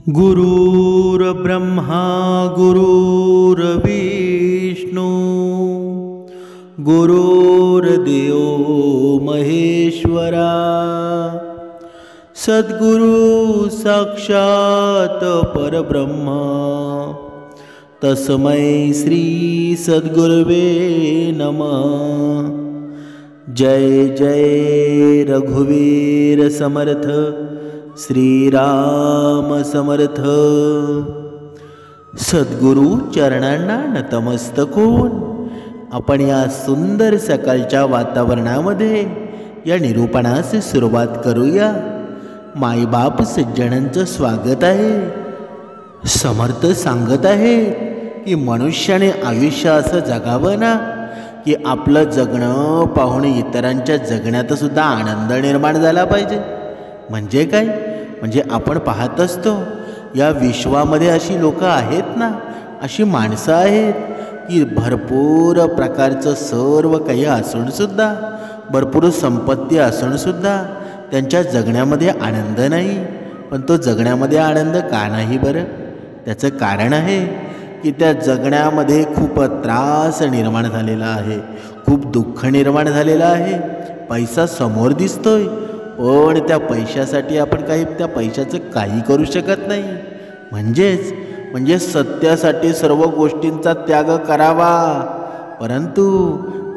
गुरुर्ब्रह्मा गुरुर्विष्णू गुरुर्देव महेश्वरा सद्गुरु साक्षात परब्रह्म तस्मै श्री सद्गुरवे नमः। जय जय रघुवीर समर्थ श्रीराम समर्थ। सद्गुरु चरणांना नतमस्तक होऊन आपण या सुंदर सकाळच्या वातावरणामध्ये या निरूपणास सुरुवात करूया। मायबाप सज्जनांचं स्वागत आहे। समर्थ सांगत आहे की मनुष्याने आयुष्य असं जगावं ना की आपलं जगणं पाहून इतरांच्या जगण्यात सुद्धा आनंद निर्माण झाला पाहिजे। म्हणजे काय? म्हणजे आपण पाहत असतो या विश्वामध्ये अशी लोक आहेत ना, अशी माणसं आहेत की भरपूर प्रकारचं सर्व काही असून सुद्धा, भरपूर संपत्ती असून सुद्धा त्यांच्या जगण्यामध्ये आनंद नाही। पण तो जगण्यामध्ये आनंद का नाही बरं? त्याचं कारण आहे की त्या जगण्यामध्ये खूप त्रास निर्माण झालेला आहे, खूप दुःख निर्माण झालेलं आहे। पैसा समोर दिसतोय पण त्या पैशासाठी आपण त्या पैशाचं काही करू शकत नाही। म्हणजे सत्यासाठी सर्व गोष्टींचा त्याग करावा, परंतु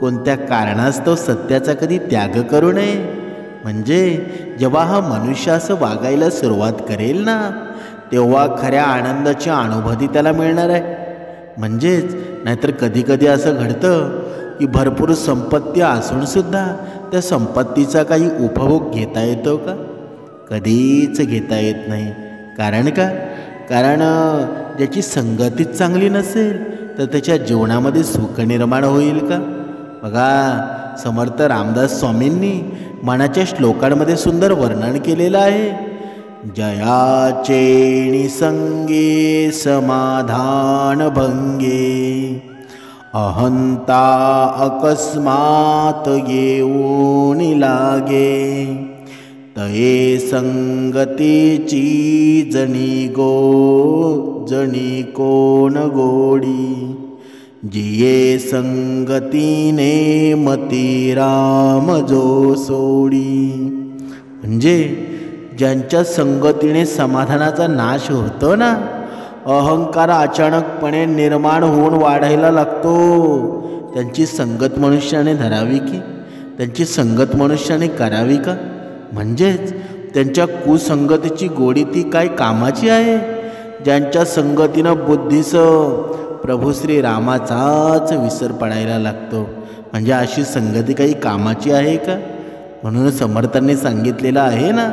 कोणत्या कारणास्तव सत्याचा कधी त्याग करू नये। म्हणजे जेव्हा हा मनुष्य असं वागायला सुरुवात करेल ना तेव्हा खऱ्या आनंदाची अनुभूती त्याला मिळणार आहे। नाहीतर कधी कधी असं घडतं की भरपूर संपत्ती असून सुद्धा त्या संपत्तीचा काही उपभोग घेता येतो का? कधीच घेता येत नाही। कारण का? कारण ज्याची संगतीच चांगली नसेल तर त्याच्या जीवनामध्ये सुख निर्माण होईल का? बघा, समर्थ रामदास स्वामींनी मनाच्या श्लोकांमध्ये सुंदर वर्णन केलेलं आहे। जयाचे निसंगे समाधान भंगे अहंता अकस्मात येऊन लागे तये संगतीची जणी कोण गोडी जिये संगतीने मती राम जो सोडी। म्हणजे ज्यांच्या संगतीने समाधानाचा नाश होतो ना, अहंकार अचानकपणे निर्माण होऊन वाढायला लागतो, त्यांची संगत मनुष्याने धरावी की त्यांची संगत मनुष्याने करावी का? म्हणजेच त्यांच्या कुसंगतीची गोडी ती काय कामाची आहे? ज्यांच्या संगतीनं बुद्धीस प्रभू श्री रामाचाच विसर पडायला लागतो, म्हणजे अशी संगती काही कामाची आहे का? म्हणून समर्थांनी सांगितलेलं आहे ना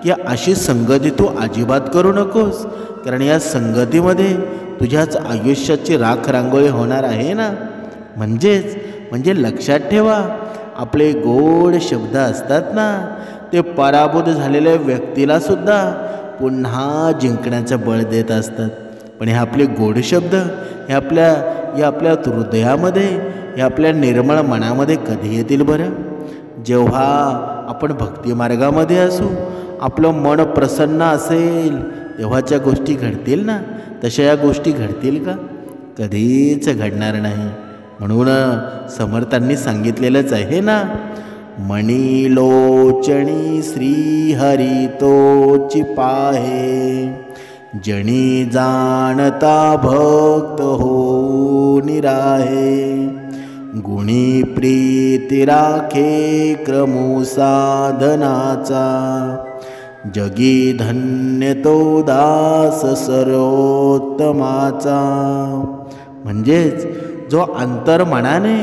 की अशी संगती तू अजिबात करू नकोस, कारण या संगतीमध्ये तुझ्याच आयुष्याची राख रांगोळी होणार आहे ना। म्हणजे लक्षात ठेवा, आपले गोड शब्द असतात ना ते पराभूत झालेल्या व्यक्तीला सुद्धा पुन्हा जिंकण्याचं बळ देत असतात। पण हे आपले गोड शब्द हे आपल्या हृदयामध्ये, हे आपल्या निर्मळ मनामध्ये कधी येतील बरं? जेव्हा आपण भक्तिमार्गामध्ये असू, आपलं मन प्रसन्न असेल तेव्हाच्या गोष्टी घडतील ना, तशा या गोष्टी घडतील का? कधीच घडणार नाही। म्हणून समर्थांनी सांगितलेलंच आहे ना, मणी लोचणी श्री हरी तोची पाहे जणी जाणता भक्त हो निराहे गुणी प्रीती राखे क्रमू साधनाचा जगी धन्य तो दास सर्वोत्तमाचा। म्हणजेच जो अंतर्मनाने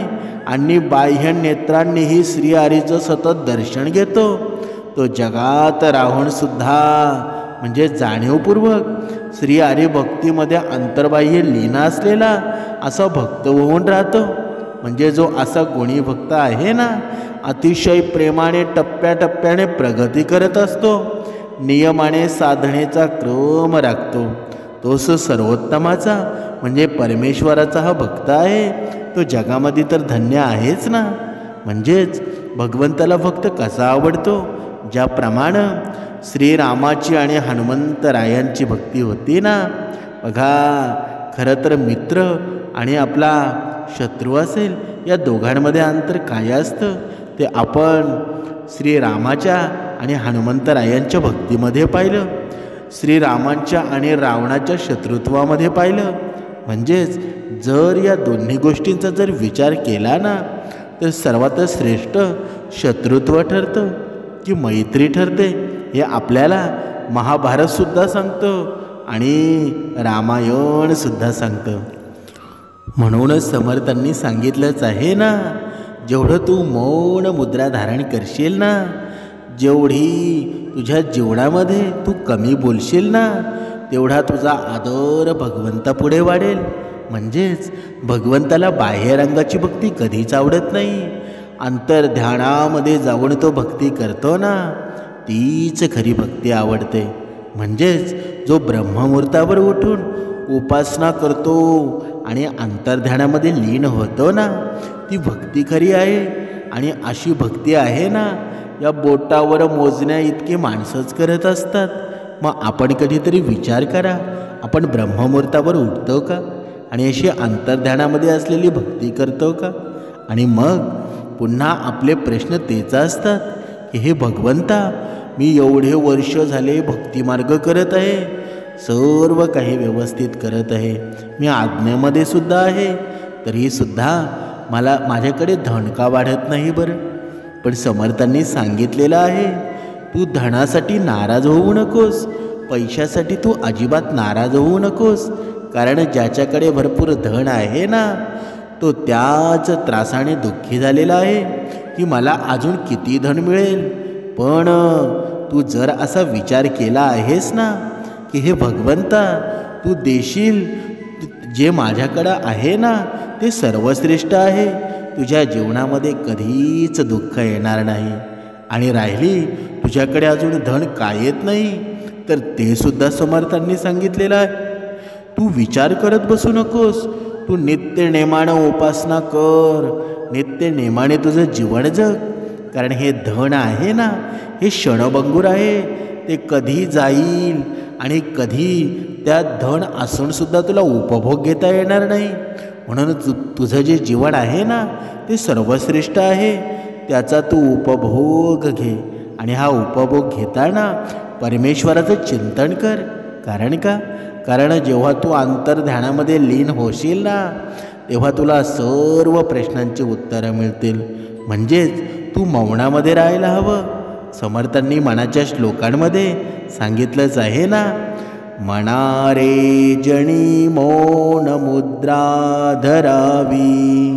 आणि बाह्य नेत्रांनीही श्रीहरीचं सतत दर्शन घेतो तो जगात राहून सुद्धा म्हणजे जाणीवपूर्वक श्रीहरी भक्तीमध्ये अंतर्बाह्य लीन असलेला असा भक्त होऊन राहतो। म्हणजे जो असा गुणी भक्त आहे ना, अतिशय प्रेमाने टप्प्याटप्प्याने प्रगती करत असतो, नियमाने साधनेचा क्रम राखतो, तोच सर्वोत्तमाचा म्हणजे परमेश्वराचा हा भक्त आहे। तो जगामध्ये तर धन्य आहेच ना। म्हणजेच भगवंताला भक्त कसा आवडतो? ज्याप्रमाणे श्रीरामाची आणि हनुमंतरायांची भक्ती होती ना. बघा, खरं तर मित्र आणि आपला शत्रू असेल या दोघांमध्ये अंतर काय असतं ते आपण श्रीरामाच्या आणि हनुमंतरायांच्या भक्तीमध्ये पाहिलं, श्रीरामांच्या आणि रावणाच्या शत्रुत्वामध्ये पाहिलं. म्हणजेच जर या दोन्ही गोष्टींचा जर विचार केला ना तर सर्वात श्रेष्ठ शत्रुत्व ठरतं की मैत्री ठरते हे आपल्याला महाभारतसुद्धा सांगतं आणि रामायणसुद्धा सांगतं. म्हणूनच समर्थांनी सांगितलंच आहे ना, जेवढं तू मौन मुद्रा धारण करशील ना, जेवढी तुझ्या जीवनामध्ये तू कमी बोलशील ना, तेवढा तुझा आदर भगवंतापुढे वाढेल. म्हणजेच भगवंताला बाह्यरंगाची भक्ती कधीच आवडत नाही. अंतर्ध्यानामध्ये जाऊन तो भक्ती करतो ना, तीच खरी भक्ती आवडते. म्हणजेच जो ब्रह्ममुहूर्तावर उठून उपासना करतो आणि अंतर्ध्यानामध्ये लीन होतो ना, ती भक्ती खरी आहे. आणि अशी भक्ती आहे ना, या बोटावर मोजण्या इतकी माणसंच करत असतात. मग आपण कधीतरी विचार करा, आपण ब्रह्ममुहूर्तावर उठतो का आणि अशी अंतर्ध्यानामध्ये असलेली भक्ती करतो का? आणि मग पुन्हा आपले प्रश्न तेच असतात की हे भगवंता, मी एवढे वर्ष झाले भक्तिमार्ग करत आहे, सर्व काही व्यवस्थित करत आहे, मी आज्ञेमध्ये सुद्धा आहे, तरीसुद्धा मला माझ्याकडे धन का वाढत नाही बरं? पण समर्थांनी सांगितलेलं आहे, तू धनासाठी नाराज होऊ नकोस, पैशासाठी तू अजिबात नाराज होऊ नकोस. कारण ज्याच्याकडे भरपूर धन आहे ना, तो त्याच त्रासाने दुःखी झालेला आहे की मला अजून किती धन मिळेल. पण तू जर असा विचार केला आहेस ना की हे भगवंता, तू देशील जे माझ्याकडं आहे ना ते सर्वश्रेष्ठ आहे, तुझ्या जीवनामध्ये कधीच दुःख येणार नाही. आणि राहिली तुझ्याकडे अजून धन का येत नाही, तर ते सुद्धा समर्थांनी सांगितलेलं आहे. तू विचार करत बसू नकोस, तू नित्य नेमानं उपासना कर, नित्य नेमाने तुझं जीवन जग. कारण हे धन आहे ना, हे क्षणभंगूर आहे, ते कधी जाईल आणि कधी त्या धन असूनसुद्धा तुला उपभोग घेता येणार नाही. म्हणून तुझं जे जीवन आहे ना ते सर्वश्रेष्ठ आहे, त्याचा तू उपभोग घे. आणि हा उपभोग घेताना परमेश्वराचं चिंतन कर. कारण का? कारण जेव्हा तू अंतर्ध्यानामध्ये लीन होशील ना, तेव्हा तुला सर्व प्रश्नांची उत्तरं मिळतील. म्हणजेच तू मौनामध्ये राहायला हवं. समर्थांनी मनाच्या श्लोकांमध्ये सांगितलंच आहे ना, मनारे जणी मौन मुद्रा धरावी,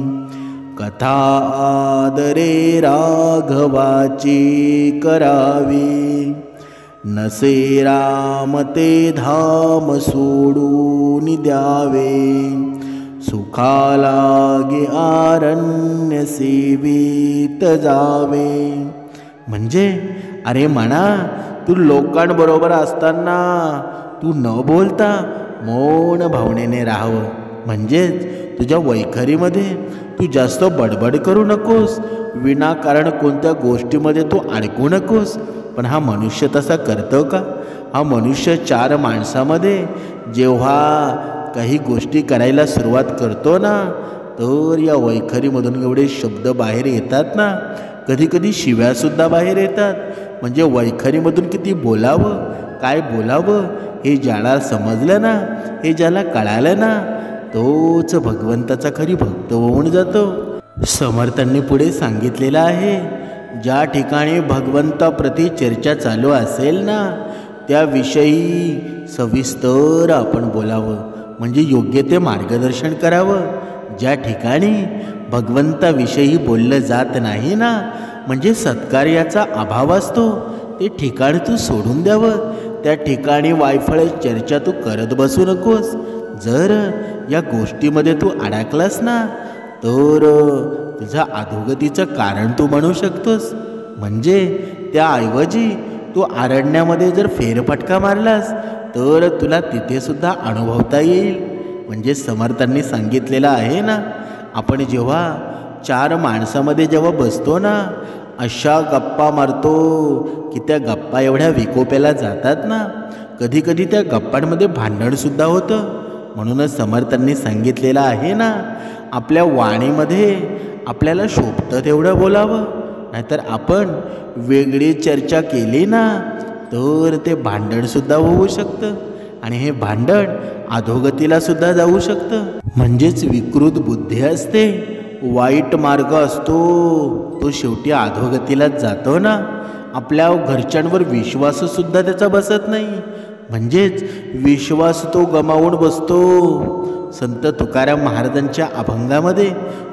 कथा आदरे राघवाची करावी, नसे राम ते धाम सोडून द्यावे, सुखालागे आरण्य सेवित जावे. म्हणजे अरे म्हणा, तू लोकांबरोबर असताना तू न बोलता मौन भावनेने राहावं. म्हणजेच तुझ्या वैखरीमध्ये तू जास्त बडबड करू नकोस, विनाकारण कोणत्या गोष्टीमध्ये तू अडकू नकोस. पण हा मनुष्य तसा करतो का? हा मनुष्य चार माणसामध्ये जेव्हा काही गोष्टी करायला सुरुवात करतो ना, तर या वैखरीमधून एवढे शब्द बाहेर येतात ना, कधीकधी शिव्यासुद्धा बाहेर येतात. म्हणजे वैखरीमधून किती बोलावं, काय बोलावं हे ज्याला समजलं ना, हे ज्याला कळालं ना, तोच भगवंताचा खरी भक्त होऊन जातो. समर्थांनी पुढे सांगितलेलं आहे, ज्या ठिकाणी भगवंताप्रती चर्चा चालू असेल ना, त्याविषयी सविस्तर आपण बोलावं. म्हणजे योग्य ते मार्गदर्शन करावं. ज्या ठिकाणी भगवंताविषयी बोललं जात नाही ना, म्हणजे सत्कार्याचा अभाव असतो, ते ठिकाण तू सोडून द्यावं. त्या ठिकाणी वायफळ चर्चा तू करत बसू नकोस. जर या गोष्टीमध्ये तू अडकलास ना, तर तुझ्या अधोगतीचं कारण तू म्हणू शकतोस. म्हणजे त्याऐवजी तू अरण्यामध्ये जर फेरफटका मारलास तर तुला तिथे सुद्धा अनुभवता येईल. म्हणजे समर्थांनी सांगितलेलं आहे ना, आपण जेव्हा चार माणसामध्ये जेव्हा बसतो ना अशा गप्पा मारतो की त्या गप्पा एवढ्या विकोप्याला जातात ना, कधी कधी त्या गप्पांमध्ये भांडणसुद्धा होतं. म्हणूनच समर्थांनी सांगितलेलं आहे ना, आपल्या वाणीमध्ये आपल्याला शोभतं तेवढं बोलावं, नाहीतर आपण वेगळी चर्चा केली ना तर ते भांडणसुद्धा होऊ शकतं आणि हे भांडण अधोगतीला सुद्धा जाऊ शकतं. म्हणजेच विकृत बुद्धी असते, वाईट मार्ग असतो, तो शेवटी अधोगतीलाच जातो ना. आपल्या घरच्यांवर विश्वाससुद्धा त्याचा बसत नाही, म्हणजेच विश्वास तो गमावून बसतो. संत तुकाराम महाराजांच्या अभंगामध्ये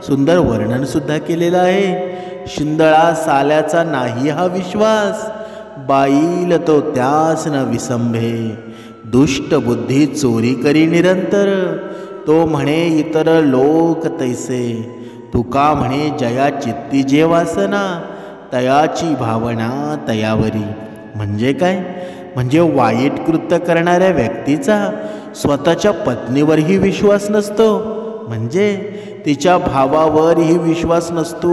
सुंदर वर्णनसुद्धा केलेलं आहे. शिंदळा साल्याचा नाही हा विश्वास, बाईल तो त्यास न विसंभे. दुष्ट बुद्धी चोरी करी निरंतर, तो म्हणे इतर लोक तैसे. तुका म्हणे जया चित्ती जे वासना, तयाची भावना तयावरी. म्हणजे काय? म्हणजे वाईट कृत्य करणाऱ्या व्यक्तीचा स्वतःच्या पत्नीवरही विश्वास नसतो, म्हणजे तिच्या भावावरही विश्वास नसतो.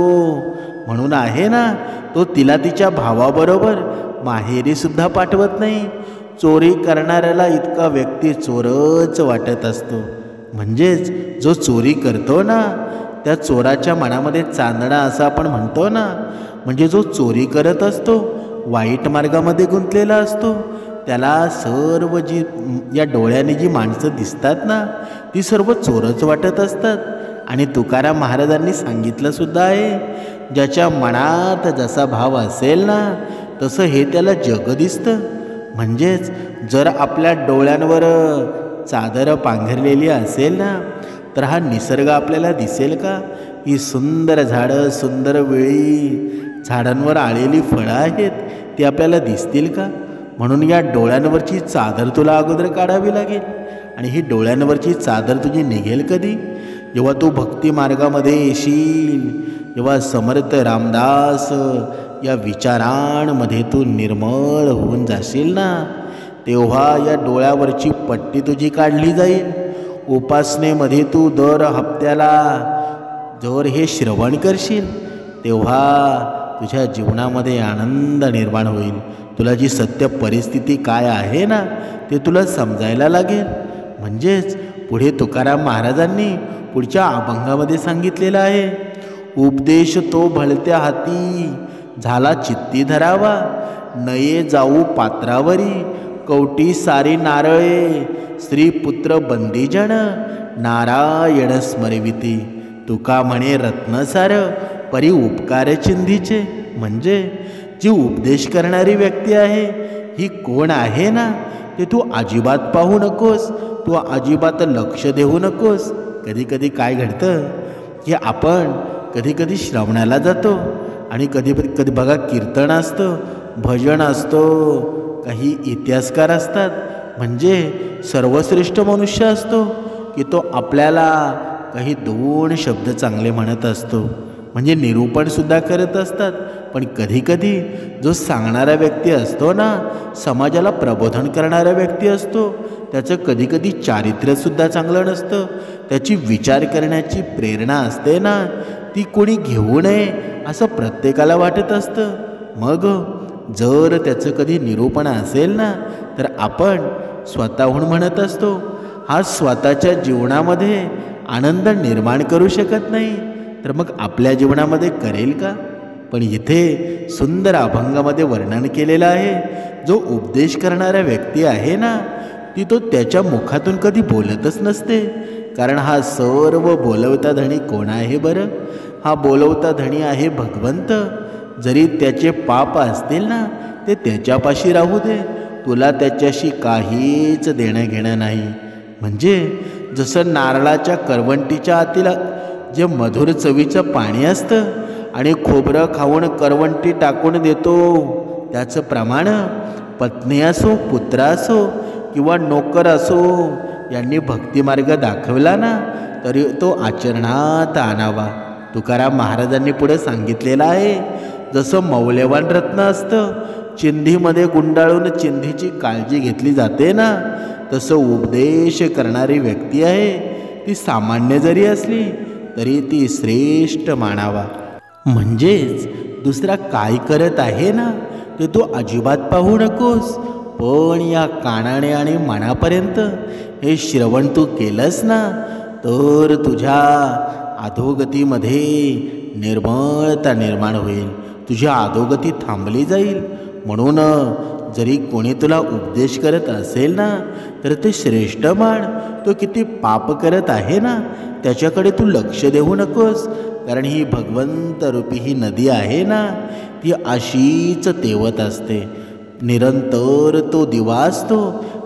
म्हणून आहे ना, तो तिला तिच्या भावाबरोबर माहेरीसुद्धा पाठवत नाही. चोरी करणाऱ्याला इतका व्यक्ती चोरच वाटत असतो. म्हणजेच जो चोरी करतो ना, त्या चोराच्या मनामध्ये चांदणा असं आपण म्हणतो ना, म्हणजे जो चोरी करत असतो, वाईट मार्गामध्ये गुंतलेला असतो, त्याला सर्व जी या डोळ्याने जी माणसं दिसतात ना, ती सर्व चोरच वाटत असतात. आणि तुकाराम महाराजांनी सांगितलं सुद्धा आहे, ज्याच्या मनात जसा भाव असेल ना तसं हे त्याला जग दिसतं. म्हणजेच जर आपल्या डोळ्यांवर चादर पांघरलेली असेल ना, तर हा निसर्ग आपल्याला दिसेल का? ही सुंदर झाडं, सुंदर वेळी, झाडांवर आलेली फळं आहेत, ती आपल्याला दिसतील का? म्हणून या डोळ्यांवरची चादर तुला अगोदर काढावी लागेल. आणि ही डोळ्यांवरची चादर तुझी निघेल कधी? जेव्हा तू भक्ती मार्गामध्ये येशील, जेव्हा समर्थ रामदास या विचारांमध्ये तू निर्मळ होऊन जाशील ना, तेव्हा या डोळ्यावरची पट्टी तुझी काढली जाईल. उपासनेमध्ये तू दर हप्त्याला जर हे श्रवण करशील, तेव्हा तुझ्या जीवनामध्ये आनंद निर्माण होईल. तुला जी सत्य परिस्थिती काय आहे ना, ते तुला समजायला लागेल. म्हणजेच पुढे तुकाराम महाराजांनी पुढच्या अभंगामध्ये सांगितलेलं आहे, उपदेश तो भलत्या हाती, झाला चित्ती धरावा. नये जाऊ पात्रावरी, कवटी सारी नारळे. स्त्री पुत्र बंदीजन, नारायण स्मरविती. तुका म्हणे रत्नसार, परी उपकार चिंधीचे. म्हणजे जी उपदेश करणारी व्यक्ती आहे, ही कोण आहे ना, ते तू अजिबात पाहू नकोस, तू अजिबात लक्ष देऊ नकोस. कधी कधी काय घडतं की आपण कधी कधी श्रवणाला जातो आणि कधी कधी बघा कीर्तन असतं, भजन असतो, काही इतिहासकार असतात, म्हणजे सर्वश्रेष्ठ मनुष्य असतो की तो आपल्याला काही दोन शब्द चांगले म्हणत असतो, म्हणजे निरूपणसुद्धा करत असतात. पण कधीकधी जो सांगणारा व्यक्ती असतो ना, समाजाला प्रबोधन करणारा व्यक्ती असतो, त्याचं कधीकधी चारित्र्यसुद्धा चांगलं नसतं. त्याची विचार करण्याची प्रेरणा असते ना, ती कोणी घेऊ नये असं प्रत्येकाला वाटत असतं. मग जर त्याचं कधी निरूपण असेल ना, तर आपण स्वतःहून म्हणत असतो. हा स्वतःच्या जीवनामध्ये आनंद निर्माण करू शकत नाही, तर मग आपल्या जीवनामध्ये करेल का? पण इथे सुंदर अभंगामध्ये वर्णन केलेलं आहे, जो उपदेश करणारा व्यक्ती आहे ना, ती तो त्याच्या मुखातून कधी बोलतच नसते. कारण हा सर्व बोलवता धणी कोण आहे बरं? हा बोलवता धणी आहे भगवंत. जरी त्याचे पाप असतील ना, ते त्याच्यापाशी राहू दे, तुला त्याच्याशी काहीच देणं घेणं नाही. म्हणजे जसं नारळाच्या करवंटीच्या आतील जे मधुर चवीचं पाणी असतं आणि खोबरं खाऊन करवंटी टाकून देतो, त्याचं प्रमाण पत्नी असो, पुत्र असो किंवा नोकर असो, यांनी भक्तिमार्ग दाखवला ना, तरी तो आचरणात आणावा. तुकाराम महाराजांनी पुढे सांगितलेलं आहे, जसं मौल्यवान रत्न असतं, चिंधीमध्ये गुंडाळून चिंधीची काळजी घेतली जाते ना, तसं उपदेश करणारी व्यक्ती आहे, ती सामान्य जरी असली तरी ती श्रेष्ठ मानावा. म्हणजेच दुसरा काय करत आहे ना ते तू अजिबात पाहू नकोस. पण या कानाने आणि मनापर्यंत हे श्रवण तू केलंस ना तर तुझ्या अधोगतीमध्ये निर्मळता निर्माण होईल. तुझी अधोगती थांबली जाईल. म्हणून जरी कोणी तुला उपदेश करत असेल ना तर ते श्रेष्ठ मान. तो किती पाप करत आहे ना त्याच्याकडे तू लक्ष देऊ नकोस. कारण ही भगवंत रूपी ही नदी आहे ना ती अशीच तेवत असते. निरंतर तो दिवा असतो.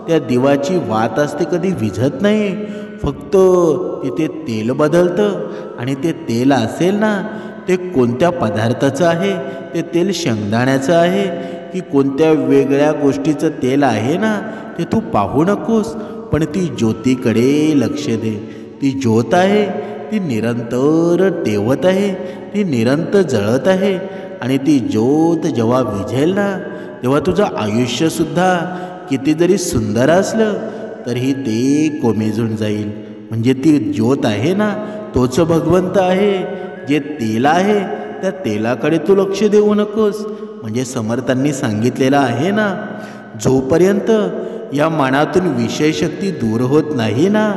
त्या दिवाची वात असते कधी विझत नाही. फक्त तिथे तेल बदलतं. आणि ते तेल असेल ना ते कोणत्या पदार्थाचं आहे. ते तेल शेंगदाण्याचं आहे की कोणत्या वेगळ्या गोष्टीचं तेल आहे ना ते तू पाहू नकोस. पण ती ज्योतीकडे लक्ष दे. ती ज्योत आहे ती निरंतर तेवत आहे. ती निरंतर जळत आहे. आणि ती ज्योत जेव्हा विझेल ना तेव्हा तुझं आयुष्यसुद्धा किती जरी सुंदर असलं तरीही ते कोमेजून जाईल. म्हणजे ती ज्योत आहे ना तोच भगवंत आहे. जे तेल आहे त्या तेलाकडे तू लक्ष देऊ नकोस. म्हणजे समर्थांनी सांगितलेलं आहे ना जोपर्यंत या मनातून विषय शक्ती दूर होत नाही ना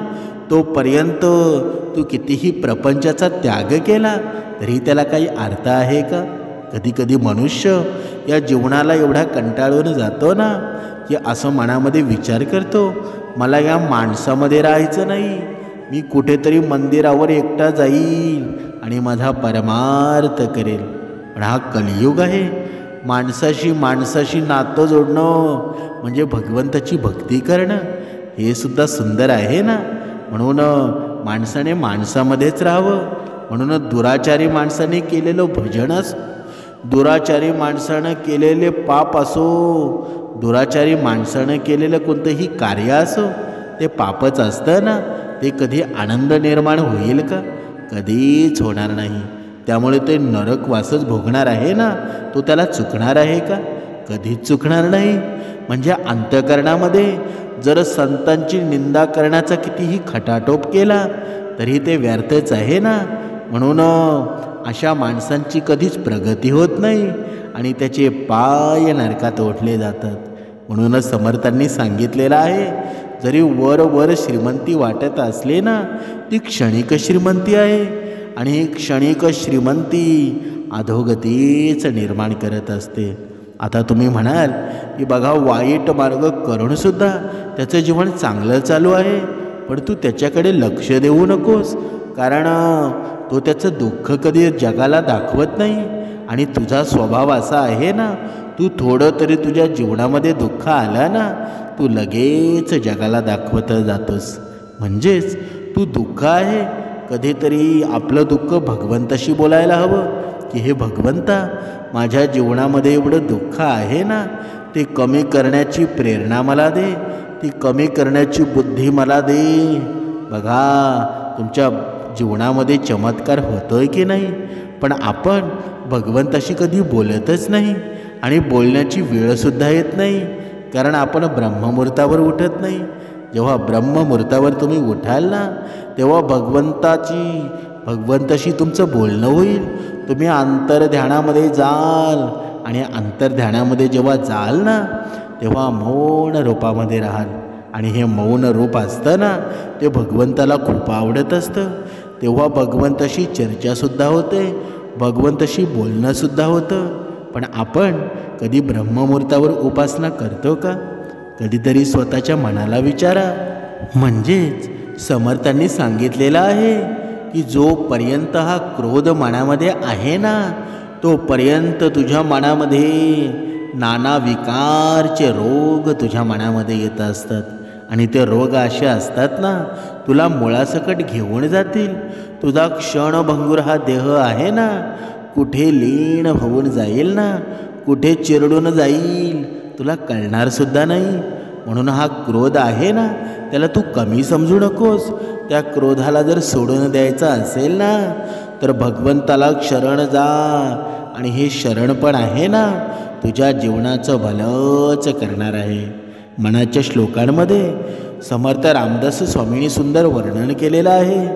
तोपर्यंत तू कितीही प्रपंचाचा त्याग केला तरी त्याला काही अर्थ आहे का. कधी कधी मनुष्य या जीवनाला एवढा कंटाळून जातो ना की असं मनामध्ये विचार करतो मला या माणसामध्ये राहायचं नाही. मी कुठेतरी मंदिरावर एकटा जाईल आणि माझा परमार्थ करेल. पण हा कलियुग आहे. माणसाशी नातं जोडणं म्हणजे भगवंताची भक्ती करणं हे सुद्धा सुंदर आहे ना. म्हणून माणसाने माणसामध्येच राहावं. म्हणून दुराचारी माणसाने केलेलं भजन असो, दुराचारी माणसानं केलेले पाप असो, दुराचारी माणसानं केलेलं कोणतंही कार्य असो ते पापच असतं ना. ते कधी आनंद निर्माण होईल का. कधीच होणार नाही. त्यामुळे ते नरकवासच भोगणार आहे ना तो त्याला चुकणार आहे का. कधीच चुकणार नाही. म्हणजे अंतःकरणामध्ये जर संतांची निंदा करण्याचा कितीही खटाटोप केला तरी ते व्यर्थच आहे ना. म्हणून अशा माणसांची कधीच प्रगती होत नाही आणि त्याचे पाय नरकात ओढले जातात. म्हणूनच समर्थांनी सांगितलेलं आहे जरी वर वर श्रीमंती वाटत असले ना ती क्षणिक श्रीमंती आहे. आणि ही क्षणिक श्रीमंती अधोगतीच निर्माण करत असते. आता तुम्ही म्हणाल की बघा वाईट मार्ग करूनसुद्धा त्याचं जीवन चांगलं चालू आहे. पण तू त्याच्याकडे लक्ष देऊ नकोस. कारण तो त्याचं दुःख कधी जगाला दाखवत नाही. आणि तुझा स्वभाव असा आहे ना तू थोडं तरी तुझ्या जीवनामध्ये दुःख आलं ना तू लगेच जगाला दाखवत जातोस. म्हणजेच तू दुःख आहे. कधीतरी आपलं दुःख भगवंताशी बोलायला हवं की हे भगवंता माझ्या जीवनामध्ये एवढं दुःख आहे ना ते कमी करण्याची प्रेरणा मला दे. ती कमी करण्याची बुद्धी मला दे. बघा तुमच्या जीवनामध्ये चमत्कार होतोय की नाही. पण आपण भगवंताशी कधी बोलतच नाही आणि बोलण्याची वेळसुद्धा येत नाही. कारण आपण ब्रह्ममुहूर्तावर उठत नाही. जेव्हा ब्रह्ममुहूर्तावर तुम्ही उठाल ना तेव्हा भगवंताशी तुमचं बोलणं होईल. तुम्ही अंतर्ध्यानामध्ये जाल आणि अंतर्ध्यानामध्ये जेव्हा जाल ना तेव्हा मौन रूपामध्ये राहाल. आणि हे मौन रूप असतं ना ते भगवंताला खूप आवडत असतं. तेव्हा भगवंताशी चर्चासुद्धा होते, भगवंताशी बोलणंसुद्धा होतं. पण आपण कधी ब्रह्ममुहूर्तावर उपासना करतो का. कधीतरी स्वतःच्या मनाला विचारा. म्हणजेच समर्थांनी सांगितलेलं आहे की जोपर्यंत हा क्रोध मनामध्ये आहे ना तोपर्यंत तुझ्या मनामध्ये नाना विकारचे रोग तुझ्या मनामध्ये येत असतात. आणि ते रोग असे असतात ना तुला मुळासकट घेऊन जातील. तुझा क्षणभंगूर हा देह आहे ना कुठे लीन होऊन जाईल ना, कुठे चिरडून जाईल तुला कळणारसुद्धा नाही. म्हणून हा क्रोध आहे ना त्याला तू कमी समजू नकोस. त्या क्रोधाला जर सोडून द्यायचं असेल ना तर भगवंताला शरण जा. आणि हे शरण पण आहे ना तुझ्या जीवनाचं भलंच करणार आहे. मनाच्या श्लोकांमध्ये समर्थ रामदास स्वामींनी सुंदर वर्णन केलेलं आहे.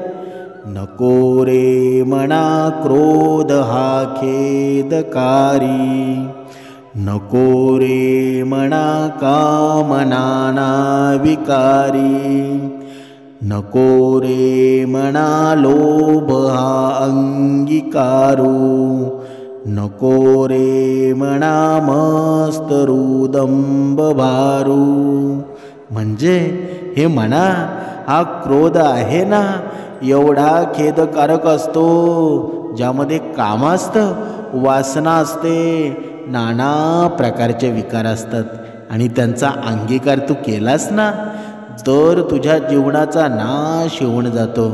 नको रे मना क्रोध हा खेदकारी, नको रे मना कामनाना विकारी, नको रे मना लोभ हा अंगीकारू, नको रे मना मस्तरुदंब भारू. म्हणजे हे मना, हा क्रोध आहे ना, एवढा खेदकारक असतो, ज्यामध्ये काम असतं, वासना असते, नाना प्रकारचे विकार असतात, आणि त्यांचा अंगीकार तू केलास ना तर तुझ्या जीवनाचा नाश होऊन जातो.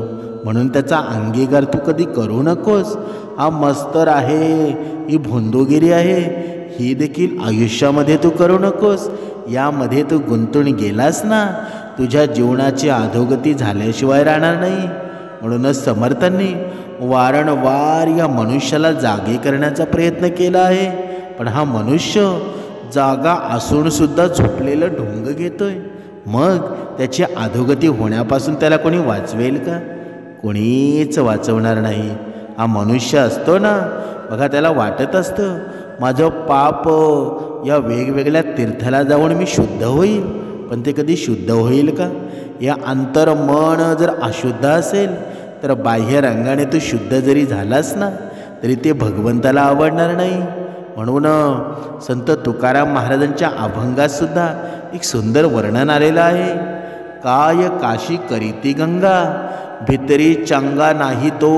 म्हणून त्याचा अंगीकार तू कधी करू नकोस. हा मस्तर आहे, ही भोंदूगिरी आहे, ही देखील आयुष्यामध्ये तू करू नकोस. यामध्ये तू गुंतून गेलास ना, तुझ्या जीवनाची अधोगती झाल्याशिवाय राहणार नाही. म्हणूनच समर्थांनी वारंवार या मनुष्याला जागे करण्याचा प्रयत्न केला आहे. पण हा मनुष्य जागा असून सुद्धा झोपलेलं ढोंग घेतोय. मग त्याची अधोगती होण्यापासून त्याला कोणी वाचवेल का? कोणीच वाचवणार नाही. हा मनुष्य असतो ना बघा, त्याला वाटत असतं माझं पाप या वेगवेगळ्या तीर्थाला जाऊन मी शुद्ध होईल. पण ते कधी शुद्ध होईल का? या अंतर्मन जर अशुद्ध असेल तर बाह्य रंगाने तू शुद्ध जरी झालास ना तरी ते भगवंताला आवडणार नाही. म्हणून संत तुकाराम महाराजांच्या अभंगात सुद्धा एक सुंदर वर्णन आलेलं आहे. काय काशी करीती गंगा, भितरी चांगा नाही तो,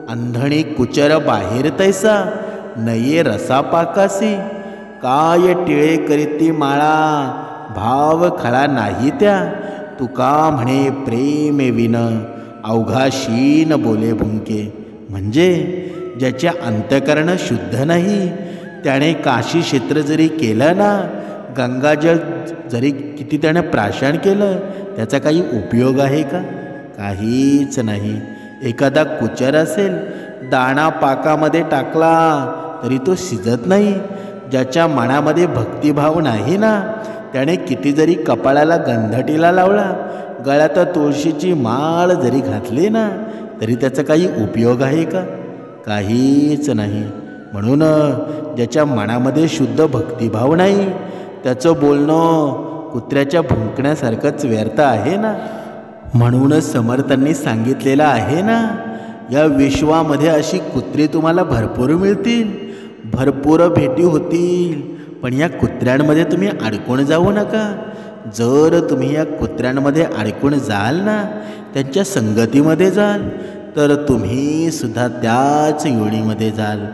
अंधणी कुचर बाहेर तैसा, नये रसा पाकासी. काय टिळे करीती माळा, भाव खळा नाही त्या, तुका म्हणे प्रेम विन, अवघा शीन बोले भुंके. म्हणजे ज्याचे अंतःकरण शुद्ध नाही त्याने काशी क्षेत्र जरी केलं ना, गंगाजळ जरी किती त्याने प्राशन केलं, त्याचा काही उपयोग आहे का? काहीच नाही. एखादा कुचर असेल, दाणा पाकामध्ये टाकला तरी तो शिजत नाही. ज्याच्या मनामध्ये भक्तिभाव नाही ना, त्याने किती जरी कपाळाला गंधटीला लावला, गळ्यात तुळशीची माळ जरी घातली ना तरी त्याचा काही उपयोग आहे का? काहीच नाही. म्हणून ज्याच्या मनामध्ये शुद्ध भक्तिभाव नाही त्याचं बोलणं कुत्र्याच्या भुंकण्यासारखंच व्यर्थ आहे ना. म्हणूनच समर्थांनी सांगितलेलं आहे ना, या विश्वामध्ये अशी कुत्री तुम्हाला भरपूर मिळतील, भरपूर भेटी होतील, पण या कुत्र्यांमध्ये तुम्ही अडकून जाऊ नका. जर तुम्ही या कुत्र्यांमध्ये अडकून जाल ना, त्यांच्या संगतीमध्ये जाल, तर तुम्ही सुद्धा त्याच योनीमध्ये जाल.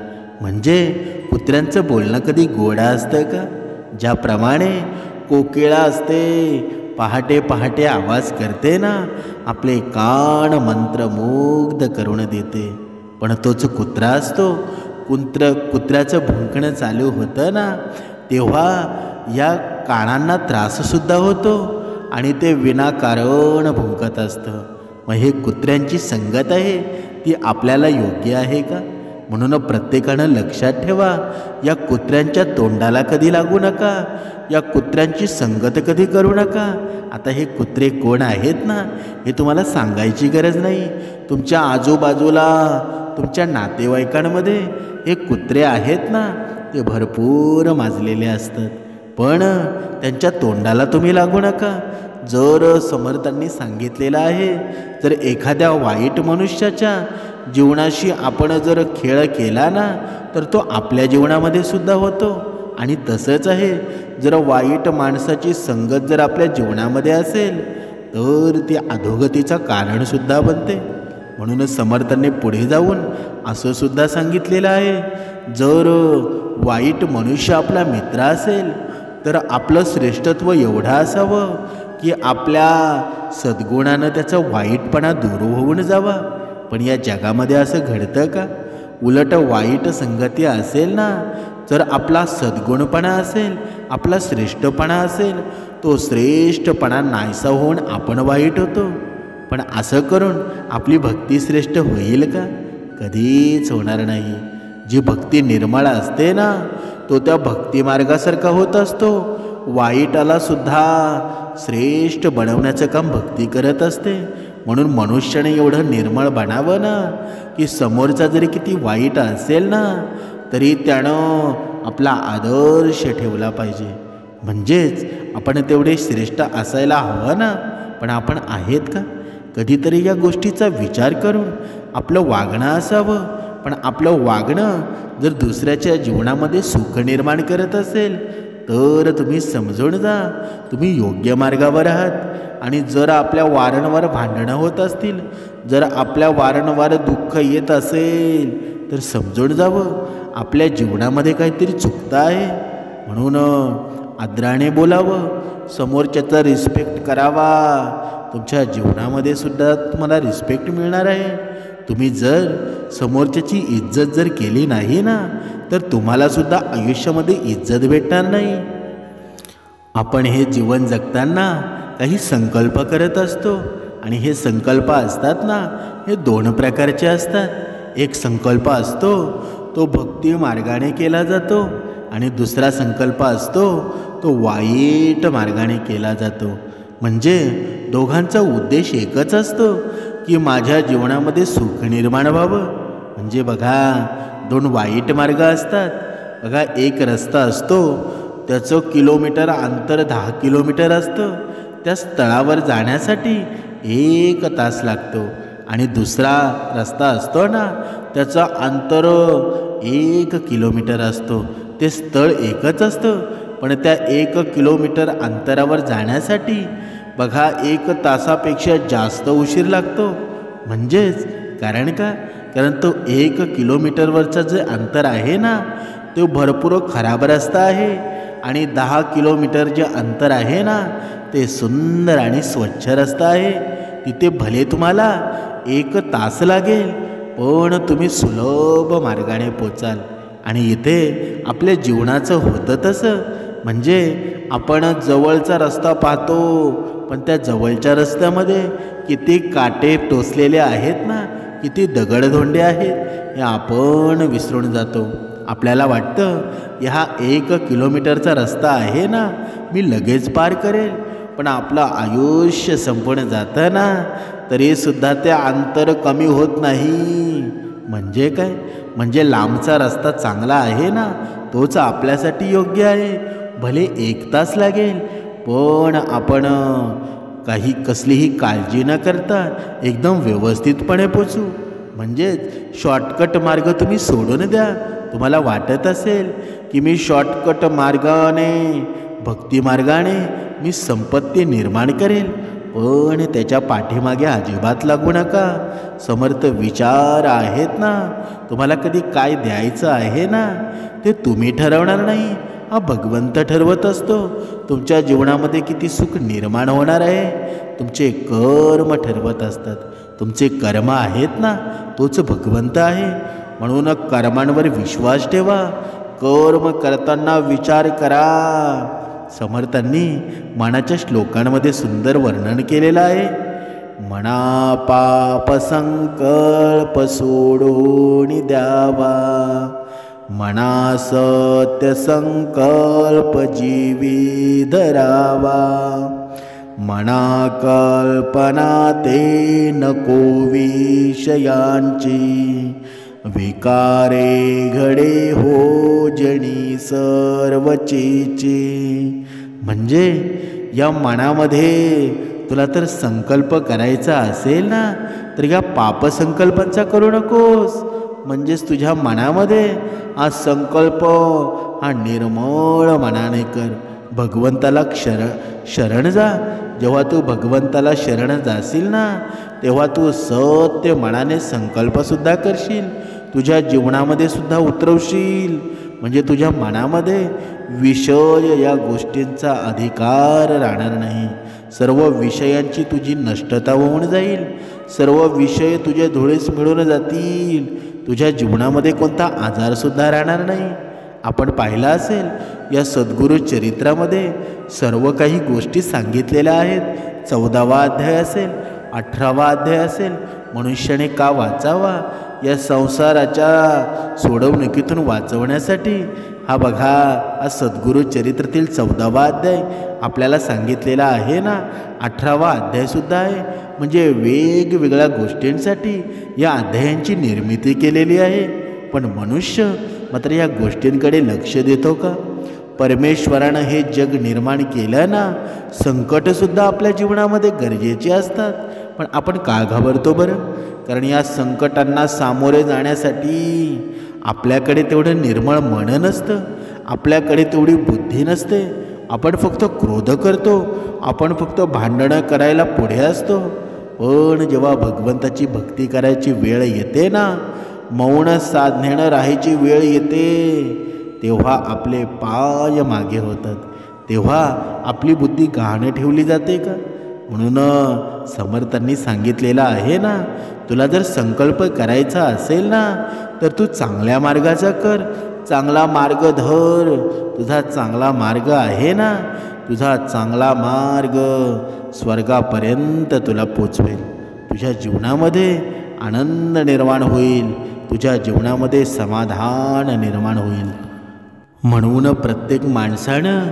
म्हणजे कुत्र्यांचं बोलणं कधी गोडा असतं का? ज्याप्रमाणे कोकिळा असते, पहाटे पहाटे आवाज करते ना, आपले कान मंत्रमुग्ध करून देते. पण तोच कुत्रा असतो, कुत्र्याचं भुंकणं चालू होतं ना तेव्हा या कानांना त्राससुद्धा होतो आणि ते विनाकारण भुंकत असतं. मग हे कुत्र्यांची संगत आहे, ती आपल्याला योग्य आहे का? म्हणून प्रत्येकानं लक्षात ठेवा, या कुत्र्यांच्या तोंडाला कधी लागू नका, या कुत्र्यांची संगत कधी करू नका. आता हे कुत्रे कोण आहेत ना हे तुम्हाला सांगायची गरज नाही. तुमच्या आजूबाजूला, तुमच्या नातेवाईकांमध्ये हे कुत्रे आहेत ना, ते भरपूर माजलेले असतात. पण त्यांच्या तोंडाला तुम्ही लागू नका. जर समर्थांनी सांगितलेलं आहे, जर एखाद्या वाईट मनुष्याच्या जीवनाशी आपण जर खेळ केला ना तर तो आपल्या जीवनामध्ये सुद्धा होतो. आणि तसंच आहे, जर वाईट माणसाची संगत जर आपल्या जीवनामध्ये असेल तर ती अधोगतीचं कारणसुद्धा बनते. म्हणूनच समर्थांनी पुढे जाऊन असं सुद्धा सांगितलेलं आहे, जर वाईट मनुष्य आपला मित्र असेल तर आपलं श्रेष्ठत्व एवढं असावं की आपल्या सद्गुणानं त्याचा वाईटपणा दूर होऊन जावा. पण या जगामध्ये असं घडतं का? उलट वाईट संगती असेल ना, जर आपला सद्गुणपणा असेल, आपला श्रेष्ठपणा असेल, तो श्रेष्ठपणा नाहीसा होऊन आपण वाईट होतो. पण असं करून आपली भक्ती श्रेष्ठ होईल का? कधीच होणार नाही. जी भक्ती निर्मळ असते ना, तो त्या भक्तिमार्गासारखा होत असतो. वाईटाला सुद्धा श्रेष्ठ बनवण्याचं काम भक्ती करत असते. म्हणून मनुष्याने एवढं निर्मळ बनावं ना की समोरचा जरी किती वाईट असेल ना तरी त्यानं आपला आदर्श ठेवला पाहिजे. म्हणजेच आपण तेवढे श्रेष्ठ असायला हवं ना. पण आपण आहेत का? कधीतरी या गोष्टीचा विचार करून आपलं वागणं असावं. पण आपलं वागणं जर दुसऱ्याच्या जीवनामध्ये सुख निर्माण करत असेल तर तुम्ही समजून जा तुम्ही योग्य मार्गावर आहात. आणि जर आपल्या वारंवार भांडणं होत असतील, जर आपल्या वारंवार दुःख येत असेल तर समजून जावं आपल्या जीवनामध्ये काहीतरी चुकतं आहे. म्हणून आदराने बोलावं, समोरच्याचा रिस्पेक्ट करावा. तुमच्या जीवनामध्ये सुद्धा तुम्हाला रिस्पेक्ट मिळणार आहे. तुम्ही जर समोरच्याची इज्जत जर केली नाही ना तर तुम्हाला सुद्धा आयुष्यामध्ये इज्जत भेटणार नाही. आपण हे जीवन जगताना काही संकल्प करत असतो आणि हे संकल्प असतात ना हे दोन प्रकारचे असतात. एक संकल्प असतो तो भक्ती मार्गाने केला जातो आणि दुसरा संकल्प असतो तो वाईट मार्गाने केला जातो. म्हणजे दोघांचा उद्देश एकच असतो की माझ्या जीवनामध्ये सुख निर्माण व्हावं. म्हणजे बघा दोन वाईट मार्ग असतात. बघा एक रस्ता असतो त्याचं किलोमीटर अंतर 10 किलोमीटर असतं. त्या स्थळावर जाण्यासाठी 1 तास लागतो. आणि दुसरा रस्ता असतो ना त्याचं अंतर 1 किलोमीटर असतो. ते स्थळ एकच असतं पण त्या 1 किलोमीटर अंतरावर जाण्यासाठी बघा 1 तासापेक्षा जास्त उशीर लागतो. म्हणजेच कारण का? कारण तो 1 किलोमीटरवरचं जे अंतर आहे ना तो भरपूर खराब रस्ता आहे. आणि 10 किलोमीटर जे अंतर आहे ना ते सुंदर आणि स्वच्छ रस्ता आहे. तिथे भले तुम्हाला 1 तास लागेल पण तुम्ही सुलभ मार्गाने पोचाल. आणि इथे आपल्या जीवनाचं होतं तसं. म्हणजे आपण जवळचा रस्ता पाहतो पण त्या जवळच्या रस्त्यामध्ये किती काटे टोचलेले आहेत ना, किती दगडधोंडे आहेत हे आपण विसरून जातो. आपल्याला वाटतं ह्या 1 किलोमीटरचा रस्ता आहे ना मी लगेच पार करेल. पण आपलं आयुष्य संपूर्ण जातं ना तरीसुद्धा ते अंतर कमी होत नाही. म्हणजे काय? म्हणजे लांबचा रस्ता चांगला आहे ना तोच आपल्यासाठी योग्य आहे. भले 1 तास लागेल पण आपण कसलीही काळजी न करता एकदम व्यवस्थितपणे पोचू. म्हणजेच शॉर्टकट मार्ग तुम्ही सोडून द्या. तुम्हाला वाटत असेल की मी शॉर्टकट मार्गाने भक्ती मार्गाने मी संपत्ती निर्माण करेल पण त्याच्या पाठीमागे अजिबात लागू नका. समर्थ विचार आहेत ना, तुम्हाला कधी काय द्यायचं आहे ना ते तुम्ही ठरवणार नाही, हा भगवंत ठरवत असतो. तुमच्या जीवनामध्ये किती सुख निर्माण होणार आहे तुमचे कर्म ठरवत असतात. तुमचे कर्म आहेत ना तोच भगवंत आहे. म्हणून कर्मांवर विश्वास ठेवा, कर्म करताना विचार करा. समर्थांनी मनाच्या श्लोकांमध्ये सुंदर वर्णन केलेलं आहे. मना पाप संकल्प सोडून द्यावा, मना सत्य संकल्प जीवी धरावा, मना कल्पना ते नको विषयांची, विकारे घडे हो जणी सर्वचीची. म्हणजे या मनामध्ये तुला तर संकल्प करायचा असेल ना तर या पापसंकल्पांचा करू नकोस. म्हणजेच तुझ्या मनामध्ये हा संकल्प हा निर्मळ मनाने कर. भगवंताला शरण जा. जेव्हा तू भगवंताला शरण जाशील ना तेव्हा तू सत्य मनाने संकल्पसुद्धा करशील, तुझ्या जीवनामध्ये सुद्धा उतरवशील. म्हणजे तुझ्या मनामध्ये विषय या गोष्टींचा अधिकार राहणार नाही. सर्व विषयांची तुझी नष्टता होऊन जाईल. सर्व विषय तुझे धुळीस मिळून जातील. तुझ्या जीवनामध्ये कोणता आजारसुद्धा राहणार नाही. आपण पाहिलं असेल या सद्गुरू चरित्रामध्ये सर्व काही गोष्टी सांगितलेल्या आहेत. 14वा अध्याय असेल, 18वा अध्याय असेल. मनुष्याने का वाचावा? या संसाराच्या सोडवणुकीतून वाचवण्यासाठी. हा बघा, हा सद्गुरू चरित्रातील 14वा अध्याय आपल्याला सांगितलेला आहे ना. 18वा अध्यायसुद्धा आहे. म्हणजे वेगवेगळ्या गोष्टींसाठी या अध्यायांची निर्मिती केलेली आहे. पण मनुष्य मात्र या गोष्टींकडे लक्ष देतो का? परमेश्वरानं हे जग निर्माण केलं ना. संकटसुद्धा आपल्या जीवनामध्ये गरजेचे असतात. पण आपण का घाबरतो बरं? कारण या संकटांना सामोरे जाण्यासाठी आपल्याकडे तेवढं निर्मळ मन नसतं, आपल्याकडे तेवढी बुद्धी नसते. आपण फक्त क्रोध करतो, आपण फक्त भांडणं करायला पुढे असतो. पण जेव्हा भगवंताची भक्ती करायची वेळ येते ना, मौन साधनेनं राहायची वेळ येते, तेव्हा आपले पाय मागे होतात, तेव्हा आपली बुद्धी गहाण ठेवली जाते का? म्हणून समर्थांनी सांगितलेलं आहे ना, तुला जर संकल्प करायचा असेल ना, तर तू चांगल्या मार्गाचा कर, चांगला मार्ग धर. तुझा चांगला मार्ग आहे ना, तुझा चांगला मार्ग स्वर्गापर्यंत तुला पोचवेल. तुझ्या जीवनामध्ये आनंद निर्माण होईल, तुझ्या जीवनामध्ये समाधान निर्माण होईल. म्हणून प्रत्येक माणसानं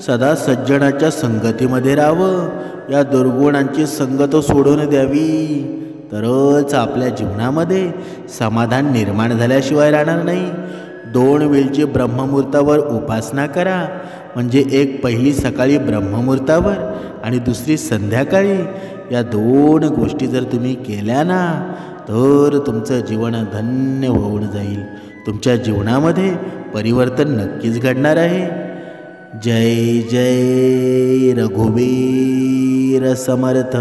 सदा सज्जनाच्या संगतीमध्ये राहावं. या दुर्गुणांची संगत सोडून द्यावी, तरच आपल्या जीवनामध्ये समाधान निर्माण झाल्याशिवाय राहणार नाही. 2 वेळची ब्रह्ममुहूर्तावर उपासना करा. म्हणजे एक पहिली सकाळी ब्रह्ममुहूर्तावर आणि दुसरी संध्याकाळी. या 2 गोष्टी जर तुम्ही केल्या ना, तर तुमचं जीवन धन्य होऊन जाईल. तुमच्या जीवनामध्ये परिवर्तन नक्कीच घडणार आहे. जय जय रघुवीर समर्थ.